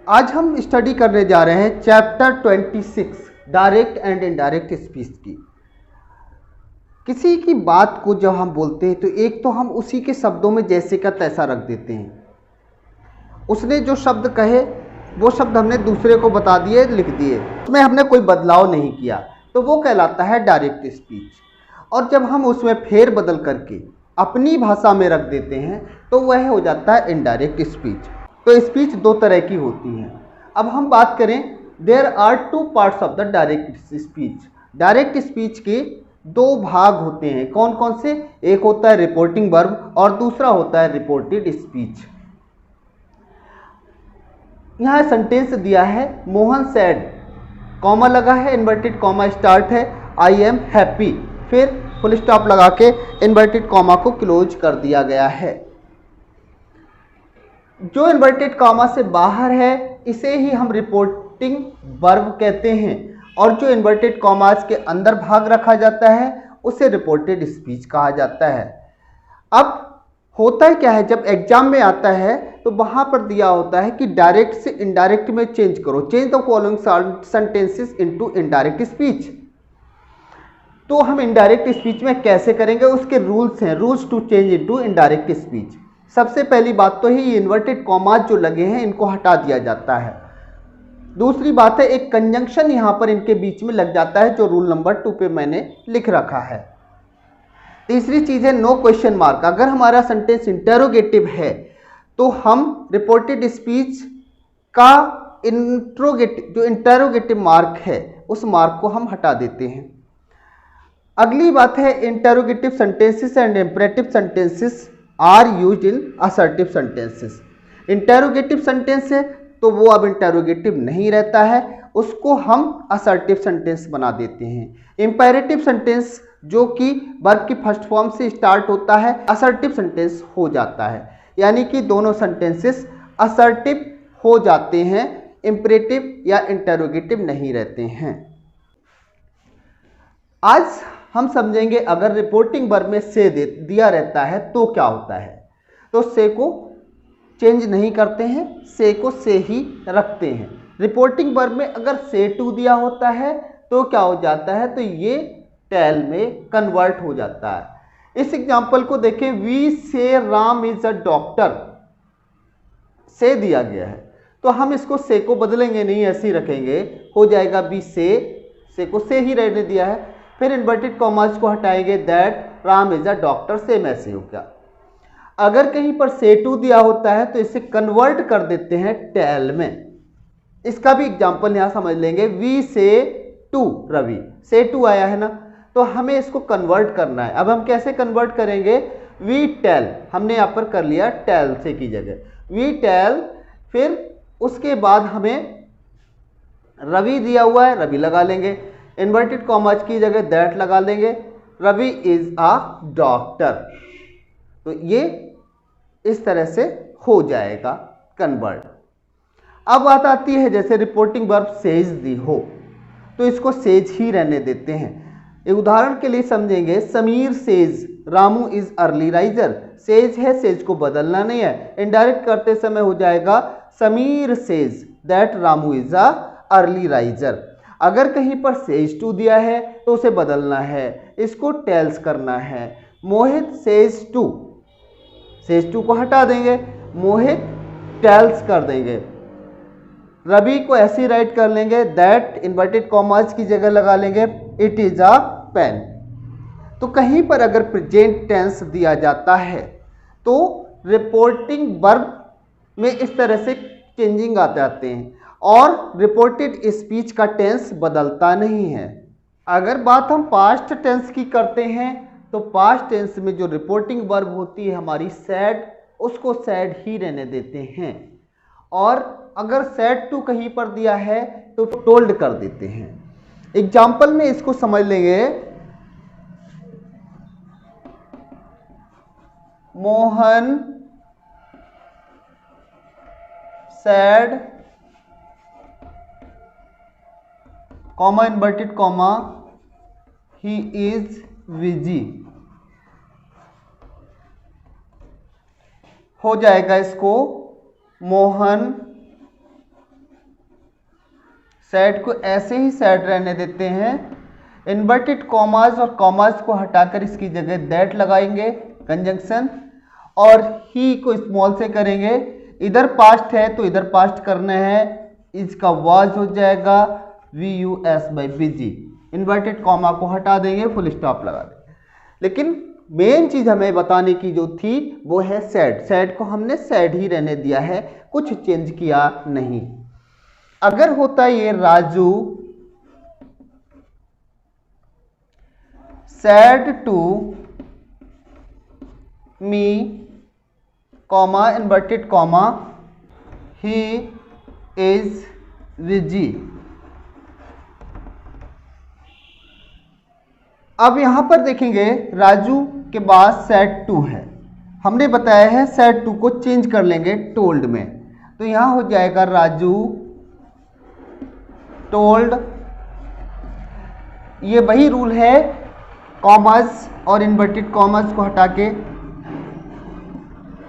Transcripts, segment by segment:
आज हम स्टडी करने जा रहे हैं chapter 26 direct and indirect speech की। किसी की बात को जब हम बोलते हैं तो एक तो हम उसी के शब्दों में जैसे का तैसा रख देते हैं। उसने जो शब्द कहे वो शब्द हमने दूसरे को बता दिए, लिख दिए, उसमें हमने कोई बदलाव नहीं किया, तो वो कहलाता है डायरेक्ट स्पीच। और जब हम उसमें फेर बदल करके अपनी भाषा में रख देते हैं तो वह हो जाता है इनडायरेक्ट स्पीच। तो स्पीच दो तरह की होती हैं। अब हम बात करें, there are two parts of the direct speech. Direct speech के दो भाग होते हैं। कौन कौन से? एक होता है रिपोर्टिंग वर्ब और दूसरा होता है रिपोर्टेड स्पीच। यहाँ सेंटेंस दिया है, मोहन सैड, कॉमा लगा है, इन्वर्टेड कॉमा स्टार्ट है, आई एम हैप्पी, फिर फुल स्टॉप लगा के इन्वर्टेड कॉमा को क्लोज कर दिया गया है। जो इन्वर्टेड कॉमा से बाहर है इसे ही हम रिपोर्टिंग वर्ब कहते हैं, और जो इन्वर्टेड कॉमास के अंदर भाग रखा जाता है उसे रिपोर्टेड स्पीच कहा जाता है। अब होता है क्या है, जब एग्जाम में आता है तो वहां पर दिया होता है कि डायरेक्ट से इनडायरेक्ट में चेंज करो, change the following sentences into indirect speech. तो हम इनडायरेक्ट स्पीच में कैसे करेंगे, उसके रूल्स हैं, rules to change into indirect speech. सबसे पहली बात तो ही इन्वर्टेड कॉमास जो लगे हैं इनको हटा दिया जाता है। दूसरी बात है, एक कंजंक्शन यहां पर इनके बीच में लग जाता है जो रूल नंबर 2 पे मैंने लिख रखा है। तीसरी चीज है नो क्वेश्चन मार्क। अगर हमारा सेंटेंस इंटेरोगेटिव है तो हम रिपोर्टेड स्पीच का जो इंटेरोगेटिव मार्क है उस मार्क को हम हटा देते हैं। अगली बात है, interrogative sentences and imperative sentences are used in assertive sentences. Interrogative sentence है तो वो अब इंटेरोगेटिव नहीं रहता है, उसको हम असर्टिव सेंटेंस बना देते हैं। इंपेरेटिव सेंटेंस जो कि वर्ब की फर्स्ट फॉर्म से स्टार्ट होता है असर्टिव सेंटेंस हो जाता है, यानी कि दोनों सेंटेंसेस असर्टिव हो जाते हैं, इंपेरेटिव या इंटेरोगेटिव नहीं रहते हैं। आज हम समझेंगे अगर रिपोर्टिंग वर्ब में से दिया रहता है तो क्या होता है। तो से को चेंज नहीं करते हैं, से को से ही रखते हैं। रिपोर्टिंग वर्ब में अगर से टू दिया होता है तो क्या हो जाता है, तो ये टेल में कन्वर्ट हो जाता है। इस एग्जांपल को देखें, वी से राम इज अ डॉक्टर, से दिया गया है तो हम इसको से को बदलेंगे नहीं, ऐसे ही रखेंगे, हो जाएगा बी से को से ही रहने दिया है। फिर इन्वर्टेड कॉमास को हटाएंगे, that Ram is a doctor, same ऐसे हो गया। अगर कहीं पर से टू दिया होता है तो इसे कन्वर्ट कर देते हैं टेल में। इसका भी एग्जांपल यहां समझ लेंगे, वी से टू रवि, से टू आया है ना, तो हमें इसको कन्वर्ट करना है। अब हम कैसे कन्वर्ट करेंगे, वी टेल, हमने यहां पर कर लिया टेल से की जगह वी टेल, फिर उसके बाद हमें रवि दिया हुआ है, रवि लगा लेंगे, इन्वर्टेड कॉमास की जगह दैट लगा लेंगे, रवि इज अ डॉक्टर। तो ये इस तरह से हो जाएगा कन्वर्ट। अब बात आती है, जैसे रिपोर्टिंग वर्ब सेज दी हो तो इसको सेज ही रहने देते हैं। एक उदाहरण के लिए समझेंगे, Sameer says Ramu is early riser, says है, सेज को बदलना नहीं है, इनडायरेक्ट करते समय हो जाएगा Sameer says that Ramu is a early riser. अगर कहीं पर सेज टू दिया है तो उसे बदलना है, इसको टेल्स करना है। मोहित सेज टू, सेज टू को हटा देंगे, मोहित टेल्स कर देंगे। रवि को ऐसे राइट कर लेंगे, दैट इन्वर्टेड कॉमास की जगह लगा लेंगे, इट इज अ पेन। तो कहीं पर अगर प्रेजेंट टेंस दिया जाता है तो रिपोर्टिंग वर्ब में इस तरह से चेंजिंग आ जाते हैं और रिपोर्टेड स्पीच का टेंस बदलता नहीं है। अगर बात हम पास्ट टेंस की करते हैं तो पास्ट टेंस में जो रिपोर्टिंग वर्ब होती है हमारी सैड, उसको सैड ही रहने देते हैं, और अगर सैड टू कहीं पर दिया है तो टोल्ड कर देते हैं। एग्जाम्पल में इसको समझ लेंगे, Mohan sad comma inverted comma he is busy, हो जाएगा इसको मोहन सेड को ऐसे ही सेड रहने देते हैं। इन्वर्टेड कॉमास और कॉमास को हटाकर इसकी जगह दैट लगाएंगे कंजंक्शन, और ही को स्मॉल से करेंगे। इधर पास्ट है तो इधर पास्ट करना है, इसका वाज हो जाएगा VUS/BG। इन्वर्टेड कॉमा को हटा देंगे, फुल स्टॉप लगा देंगे। लेकिन मेन चीज हमें बताने की जो थी वो है सेड। सेड को हमने सेड ही रहने दिया है, कुछ चेंज किया नहीं। अगर होता ये Raju said to me comma inverted comma he is busy. अब यहां पर देखेंगे राजू के बाद सेड टू है, हमने बताया है सेड टू को चेंज कर लेंगे टोल्ड में, तो यहां हो जाएगा राजू टोल्ड। ये वही रूल है, कॉमास और इन्वर्टेड कॉमास को हटा के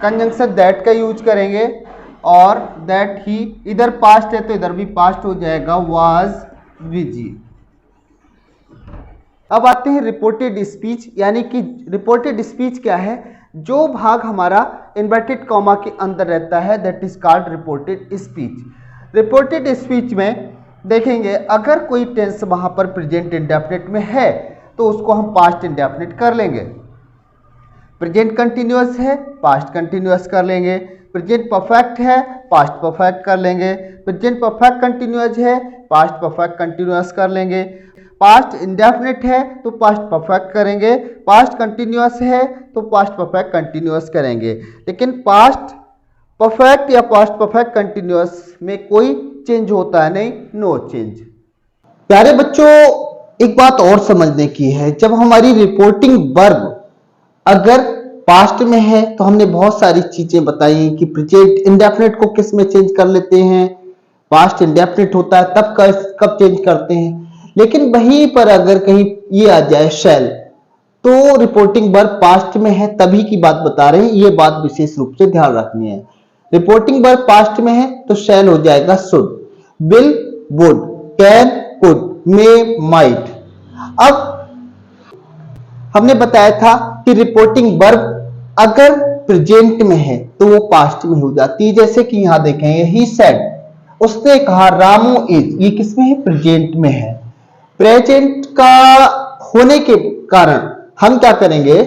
कंजंक्शन दैट का यूज करेंगे, और दैट ही इधर पास्ट है तो इधर भी पास्ट हो जाएगा वाज विजी। अब आते हैं रिपोर्टेड स्पीच, यानी कि रिपोर्टेड स्पीच क्या है? जो भाग हमारा इन्वर्टेड कॉमा के अंदर रहता है that is called reported speech. Reported speech में देखेंगे अगर कोई टेंस वहां पर प्रेजेंट इंडेफिनिट में है तो उसको हम पास्ट इंडेफिनिट कर लेंगे। प्रेजेंट कंटिन्यूअस है, पास्ट कंटिन्यूअस कर लेंगे। प्रेजेंट परफेक्ट है, पास्ट परफेक्ट कर लेंगे। प्रेजेंट परफेक्ट कंटिन्यूअस है, पास्ट परफेक्ट कंटिन्यूअस कर लेंगे। पास्ट इंडेफिनिट है तो पास्ट परफेक्ट करेंगे। पास्ट कंटिन्यूअस है तो पास्ट परफेक्ट कंटिन्यूअस करेंगे। लेकिन पास्ट परफेक्ट या पास्ट परफेक्ट कंटिन्यूअस में कोई चेंज होता है नहीं, नो चेंज। प्यारे बच्चों, एक बात और समझने की है, जब हमारी रिपोर्टिंग वर्ब अगर पास्ट में है तो हमने बहुत सारी चीजें बताई कि प्रेजेंट इंडेफिनिट को किस में चेंज कर लेते हैं, पास्ट इंडेफिनिट होता है तब कब चेंज करते हैं। लेकिन वहीं पर अगर कहीं ये आ जाए शैल, तो रिपोर्टिंग वर्ब पास्ट में है तभी की बात बता रहे हैं, ये बात विशेष रूप से ध्यान रखनी है। रिपोर्टिंग वर्ब पास्ट में है तो शैल हो जाएगा should, will would, can could, may might. अब हमने बताया था कि रिपोर्टिंग वर्ब अगर प्रेजेंट में है तो वो पास्ट में हो जाती है। जैसे कि यहां देखेंगे ही सेड, उसने कहा रामू इज, ये किसमें है? प्रेजेंट में है। प्रेजेंट का होने के कारण हम क्या करेंगे,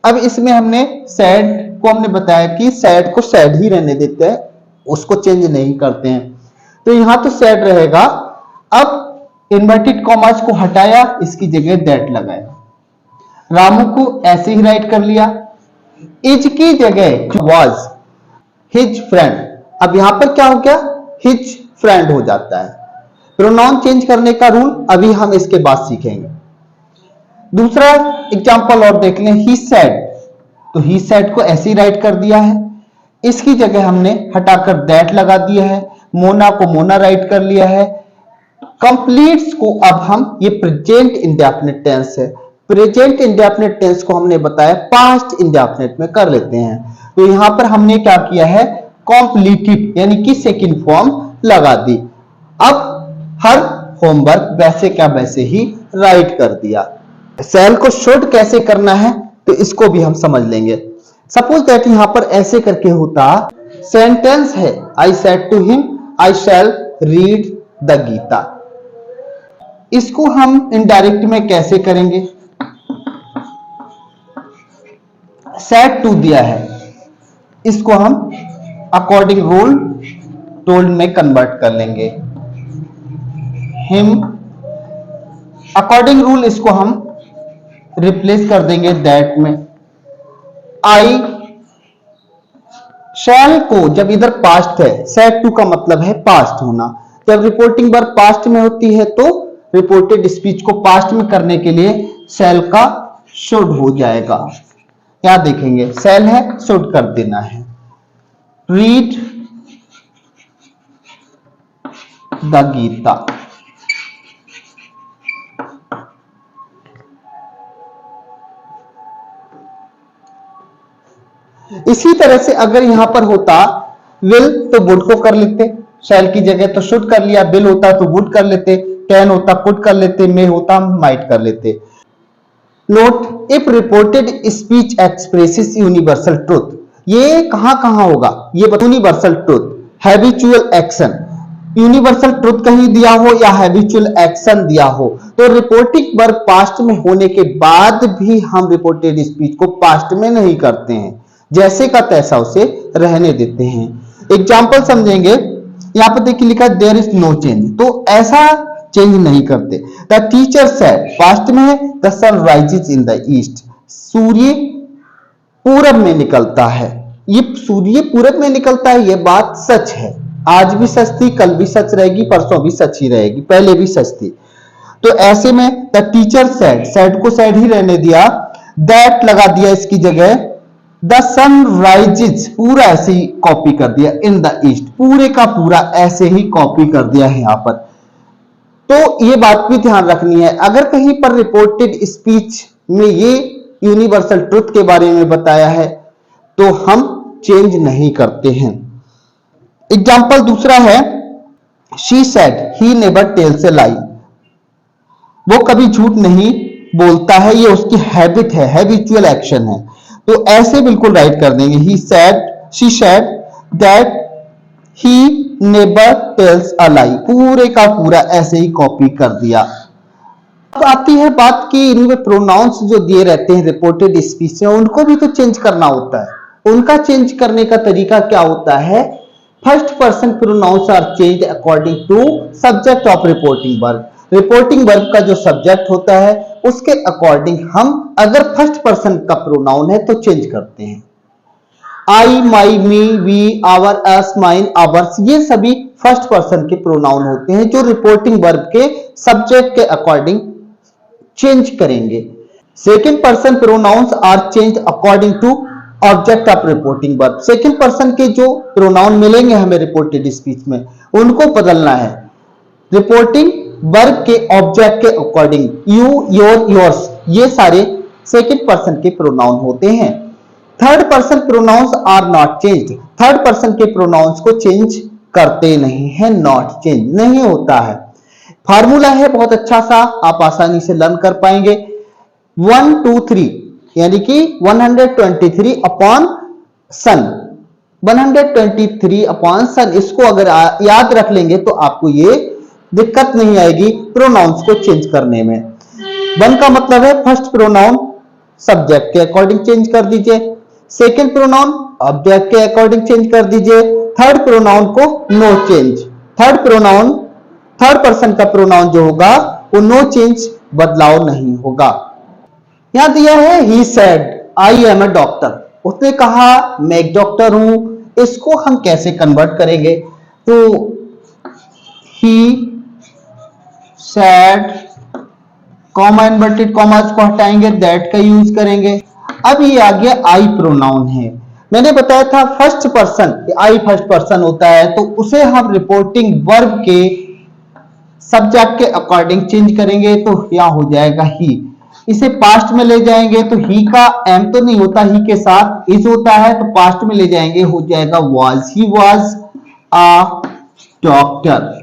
अब इसमें हमने सैड को हमने बताया कि सैड को सैड ही रहने देते हैं, उसको चेंज नहीं करते हैं, तो यहां तो सैड रहेगा। अब इन्वर्टेड कॉमास को हटाया, इसकी जगह दैट लगाया। रामू को ऐसे ही राइट कर लिया, इज की जगह वाज हिज फ्रेंड। अब यहां पर क्या हो गया? हिज फ्रेंड हो जाता है। प्रोनाउन चेंज करने का रूल अभी हम इसके बाद सीखेंगे। दूसरा एग्जांपल और देख लें, ही सेड, तो ही सेड को ऐसे ही राइट कर दिया है, इसकी जगह हमने हटाकर दैट लगा दिया है। मोना को मोना राइट कर लिया है। कंप्लीट्स को अब हम, ये प्रेजेंट इंडेफिनिट टेंस है, प्रेजेंट इंडेफिनिट टेंस को हमने बताया पास्ट इंडेफिनिट में कर लेते हैं। तो यहां पर हमने क्या किया है? कॉम्प्लीटेड यानी कि सेकंड फॉर्म लगा दी। अब हर होमवर्क वैसे क्या वैसे ही राइट कर दिया। सेल को शुड कैसे करना है तो इसको भी हम समझ लेंगे। सपोज दैट यहां पर ऐसे करके होता, सेंटेंस है I said to him I shall read the Gita. इसको हम इनडायरेक्ट में कैसे करेंगे? सेड टू दिया है, इसको हम अकॉर्डिंग रूल टोल्ड में कन्वर्ट कर लेंगे। हिम अकॉर्डिंग रूल इसको हम रिप्लेस कर देंगे दैट में। आई शैल को जब इधर पास्ट है, सेड टू का मतलब है पास्ट होना, जब रिपोर्टिंग वर्ब पास्ट में होती है तो रिपोर्टेड स्पीच को पास्ट में करने के लिए शैल का शुड हो जाएगा। क्या देखेंगे? शैल है, शुड कर देना है। Read the Gita. इसी तरह से अगर यहां पर होता विल तो वुड को कर लेते, शैल की जगह तो शुड कर लिया, बिल होता तो वुड कर लेते, कैन होता कुड कर लेते, मे होता माइट कर लेते। Note, if reported speech expresses universal truth, ये कहां होगा, ये universal truth, habitual action, universal truth कहीं दिया हो या हैबिचुअल एक्शन दिया हो, तो रिपोर्टिंग वर्ब पास्ट में होने के बाद भी हम रिपोर्टेड स्पीच को पास्ट में नहीं करते हैं, जैसे का तैसा उसे रहने देते हैं। एग्जाम्पल समझेंगे, यहां पर देखिए लिखा देयर इज नो चेंज, तो ऐसा चेंज नहीं करते। द टीचर सेड, पास्ट में है, the sun rises in the east, सूर्य पूरब में निकलता है, ये सूर्य पूरब में निकलता है, ये बात सच है, आज भी सच थी, कल भी सच रहेगी, परसों भी सच ही रहेगी, पहले भी सच थी। तो ऐसे में द टीचर सेड, सेड को सेड ही रहने दिया, दैट लगा दिया इसकी जगह, द सन राइजेज पूरा ऐसे ही कॉपी कर दिया, इन द ईस्ट पूरे का पूरा ऐसे ही कॉपी कर दिया है यहां पर। तो ये बात भी ध्यान रखनी है, अगर कहीं पर रिपोर्टेड स्पीच में ये यूनिवर्सल ट्रुथ के बारे में बताया है तो हम चेंज नहीं करते हैं। एग्जाम्पल दूसरा है, she said he never tells a lie, वो कभी झूठ नहीं बोलता है, ये उसकी हैबिट है, हैबिचुअल एक्शन है, तो ऐसे बिल्कुल राइट कर देंगे, he said, she said that he never tells a lie, पूरे का पूरा ऐसे ही कॉपी कर दिया। अब आती है बात कि इनमें प्रोनाउंस जो दिए रहते हैं रिपोर्टेड स्पीच में, उनको भी तो चेंज करना होता है। उनका चेंज करने का तरीका क्या होता है, first person pronouns are changed according to subject of reporting verb, reporting verb का जो सब्जेक्ट होता है उसके अकॉर्डिंग हम अगर फर्स्ट पर्सन का प्रोनाउन है तो चेंज करते हैं। I, my, me, we, our, us, mine, ours, ये सभी फर्स्ट पर्सन के प्रोनाउन होते हैं जो रिपोर्टिंग वर्ब के सब्जेक्ट के अकॉर्डिंग चेंज करेंगे। Second person pronouns are change according to object of reporting verb, second person के जो प्रोनाउन मिलेंगे हमें रिपोर्टेड स्पीच में उनको बदलना है रिपोर्टिंग वर्ब के ऑब्जेक्ट के अकॉर्डिंग। यू, योर, योर्स, ये सारे सेकंड पर्सन के प्रोनाउन होते हैं। Third person pronouns are not changed, third person के प्रोनाउंस को चेंज करते नहीं है, नॉट चेंज नहीं होता है। फार्मूला है बहुत अच्छा सा, आप आसानी से लर्न कर पाएंगे। 1 2 3 यानी कि 123 अपॉन सन, 123 अपॉन सन, इसको अगर याद रख लेंगे तो आपको ये दिक्कत नहीं आएगी प्रोनाउंस को चेंज करने में। 1 का मतलब है फर्स्ट प्रोनाउन सब्जेक्ट के अकॉर्डिंग चेंज कर दीजिए, सेकेंड प्रोनाउन ऑब्जेक्ट के अकॉर्डिंग चेंज कर दीजिए, थर्ड प्रोनाउन को no change, third pronoun third person का प्रोनाउन जो होगा वो नो चेंज, बदलाव नहीं होगा। यहां दिया है he said I am a doctor, उसने कहा मैं एक डॉक्टर हूं, इसको हम कैसे कन्वर्ट करेंगे, तो he said comma inverted commas को हटाएंगे, दैट का यूज करेंगे। अब ये आ गया आई प्रोनाउन है, मैंने बताया था फर्स्ट पर्सन, आई फर्स्ट पर्सन होता है तो उसे हम रिपोर्टिंग वर्ब के सब्जेक्ट के अकॉर्डिंग चेंज करेंगे, तो यहां हो जाएगा ही। इसे पास्ट में ले जाएंगे तो ही का एम तो नहीं होता, ही के साथ इज होता है, तो पास्ट में ले जाएंगे हो जाएगा was, he was a doctor.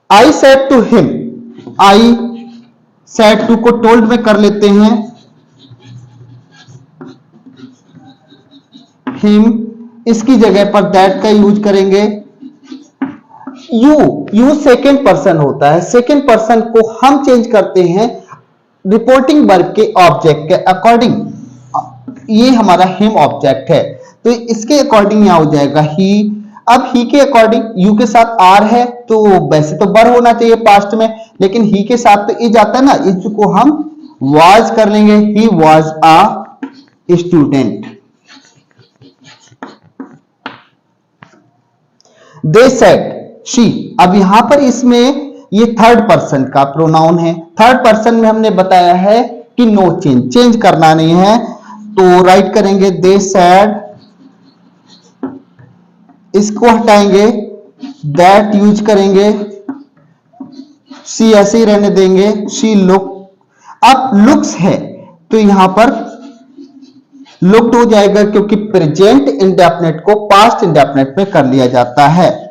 I said to him, I said to को टोल्ड में कर लेते हैं, हिम इसकी जगह पर दैट का यूज करेंगे। यू सेकेंड पर्सन होता है, सेकेंड पर्सन को हम चेंज करते हैं रिपोर्टिंग वर्ब के ऑब्जेक्ट के अकॉर्डिंग, ये हमारा हिम ऑब्जेक्ट है तो इसके अकॉर्डिंग यहां हो जाएगा ही। अब ही के अकॉर्डिंग यू के साथ आर है तो वैसे तो वर होना चाहिए पास्ट में, लेकिन ही के साथ तो इज आता है ना, इज को हम वाज कर लेंगे, ही was a student. They said she, अब यहां पर इसमें ये थर्ड पर्सन का प्रोनाउन है, थर्ड पर्सन में हमने बताया है कि नो चेंज, चेंज करना नहीं है, तो राइट करेंगे दे सेड, इसको हटाएंगे, दैट यूज करेंगे, सी ऐसे ही रहने देंगे, शी लुक। अब लुक्स है तो यहां पर लुप्त हो जाएगा, क्योंकि प्रेजेंट इंडेफिनिट को पास्ट इंडेफिनिट में कर लिया जाता है।